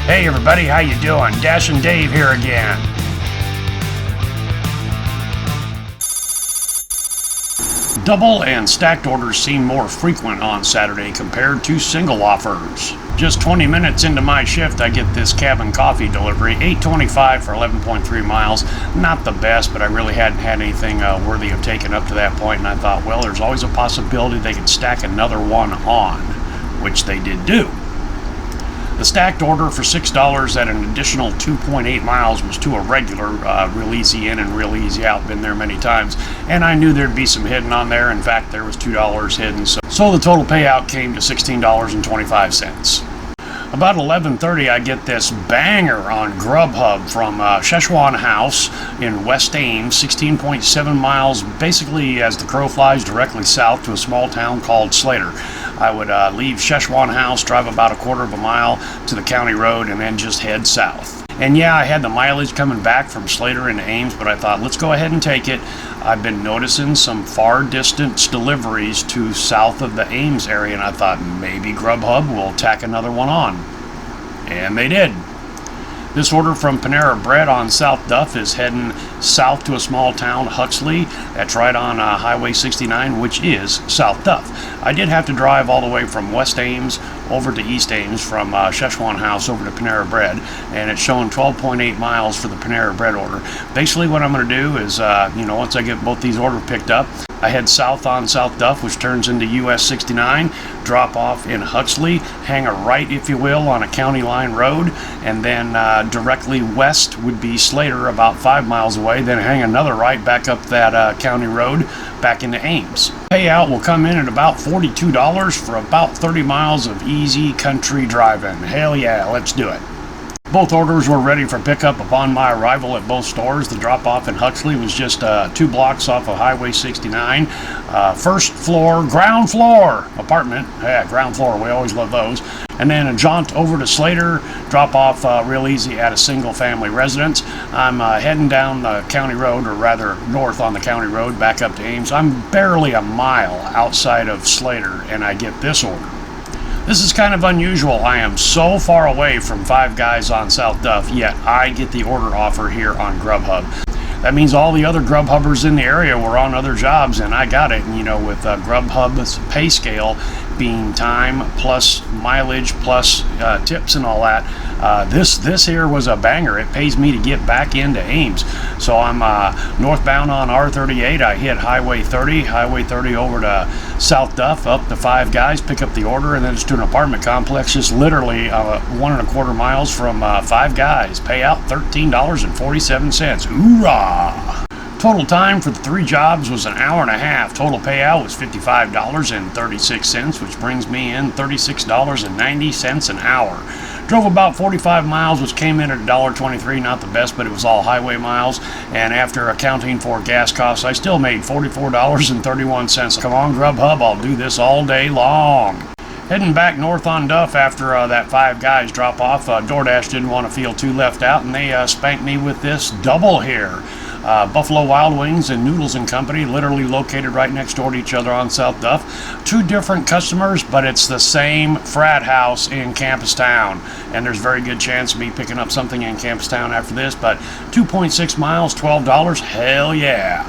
Hey everybody, how you doing? Dash and Dave here again. Double and stacked orders seem more frequent on Saturday compared to single offers. Just 20 minutes into my shift, I get this cabin coffee delivery, $8.25 for 11.3 miles. Not the best, but I really hadn't had anything worthy of taking up to that point, and I thought, well, there's always a possibility they could stack another one on, which they did do. The stacked order for $6 at an additional 2.8 miles was to a regular, real easy in and real easy out. Been there many times, and I knew there'd be some hidden on there. In fact, there was $2 hidden, so the total payout came to $16.25. About 11:30, I get this banger on GRUBHUB from Szechuan House in West Ames, 16.7 miles, basically as the crow flies directly south to a small town called Slater. I would leave Szechuan House, drive about a quarter of a mile to the county road, and then just head south. And yeah, I had the mileage coming back from Slater into Ames, but I thought, let's go ahead and take it. I've been noticing some far distance deliveries to south of the Ames area, and I thought maybe GRUBHUB will tack another one on. And they did. This order from Panera Bread on South Duff is heading south to a small town, Huxley. That's right on Highway 69, which is South Duff. I did have to drive all the way from West Ames over to East Ames, from Szechuan House over to Panera Bread, and it's showing 12.8 miles for the Panera Bread order. Basically what I'm going to do is, once I get both these orders picked up, I head south on South Duff, which turns into US 69, drop off in Huxley, hang a right, if you will, on a county line road, and then directly west would be Slater, about 5 miles away, then hang another right back up that county road back into Ames. Payout will come in at about $42 for about 30 miles of easy country driving. Hell yeah, let's do it. Both orders were ready for pickup upon my arrival at both stores. The drop-off in Huxley was just 2 blocks off of Highway 69. First floor, ground floor apartment. Yeah, ground floor, we always love those. And then a jaunt over to Slater, drop-off real easy at a single-family residence. I'm heading down the county road, or rather north on the county road, back up to Ames. I'm barely a mile outside of Slater, and I get this order. This is kind of unusual. I am so far away from Five Guys on South Duff, yet I get the order offer here on GRUBHUB. That means all the other GRUBHUBers in the area were on other jobs, and I got it. And with GRUBHUB's pay scale being time plus mileage plus tips and all that, this here was a banger. It pays me to get back into Ames. So I'm northbound on R38. I hit Highway 30 over to South Duff, up to Five Guys, pick up the order, and then it's to an apartment complex just literally 1.25 miles from Five Guys. Payout $13.47. Hoorah! Total time for the 3 jobs was an hour and a half. Total payout was $55.36, which brings me in $36.90 an hour. Drove about 45 miles, which came in at $1.23. Not the best, but it was all highway miles. And after accounting for gas costs, I still made $44.31. Come on, GRUBHUB, I'll do this all day long. Heading back north on Duff after that Five Guys drop off, Doordash didn't want to feel too left out, and they spanked me with this double here. Buffalo Wild Wings and Noodles and Company, literally located right next door to each other on South Duff. 2 different customers, but it's the same frat house in Campus Town, and there's very good chance of me picking up something in Campus Town after this. But 2.6 miles, $12, hell yeah.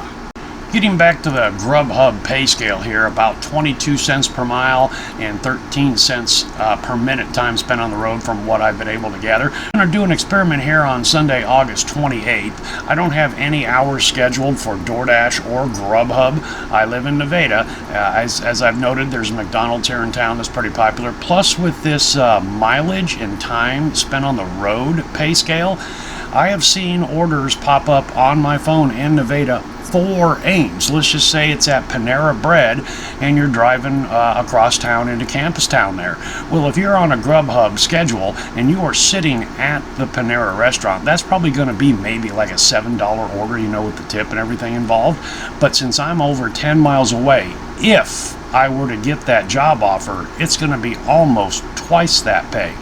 Getting back to the GRUBHUB pay scale here, about 22 cents per mile and 13 cents per minute time spent on the road from what I've been able to gather. I'm going to do an experiment here on Sunday, August 28th. I don't have any hours scheduled for Doordash or GRUBHUB. I live in Nevada. As I've noted, there's a McDonald's here in town that's pretty popular. Plus, with this mileage and time spent on the road pay scale, I have seen orders pop up on my phone in Nevada for Ames. Let's just say it's at Panera Bread and you're driving across town into Campus Town there. Well, if you're on a GRUBHUB schedule and you are sitting at the Panera restaurant, that's probably going to be maybe like a $7 order, with the tip and everything involved. But since I'm over 10 miles away, if I were to get that job offer, it's going to be almost twice that pay.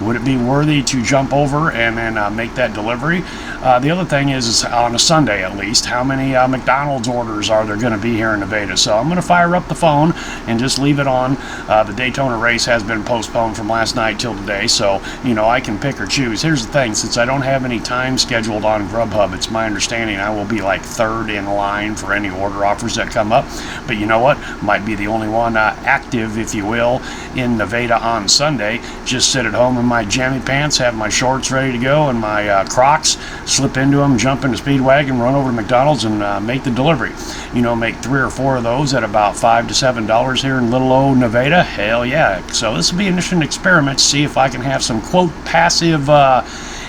Would it be worthy to jump over and then make that delivery? The other thing is on a Sunday at least, how many McDonald's orders are there going to be here in Nevada? So I'm going to fire up the phone and just leave it on. The Daytona race has been postponed from last night till today, so I can pick or choose. Here's the thing, since I don't have any time scheduled on GRUBHUB, it's my understanding I will be like third in line for any order offers that come up. But you know what? Might be the only one active, if you will, in Nevada on Sunday. Just sit at home in my jammy pants, have my shorts ready to go and my Crocs, slip into them, jump into Speedwagon, run over to McDonald's and make the delivery. Make 3 or 4 of those at about $5 to $7 here in little old Nevada. Hell yeah. So this will be an interesting experiment to see if I can have some quote passive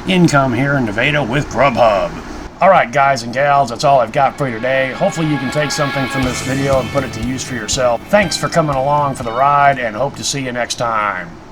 income here in Nevada with GRUBHUB. Alright guys and gals, that's all I've got for you today. Hopefully you can take something from this video and put it to use for yourself. Thanks for coming along for the ride and hope to see you next time.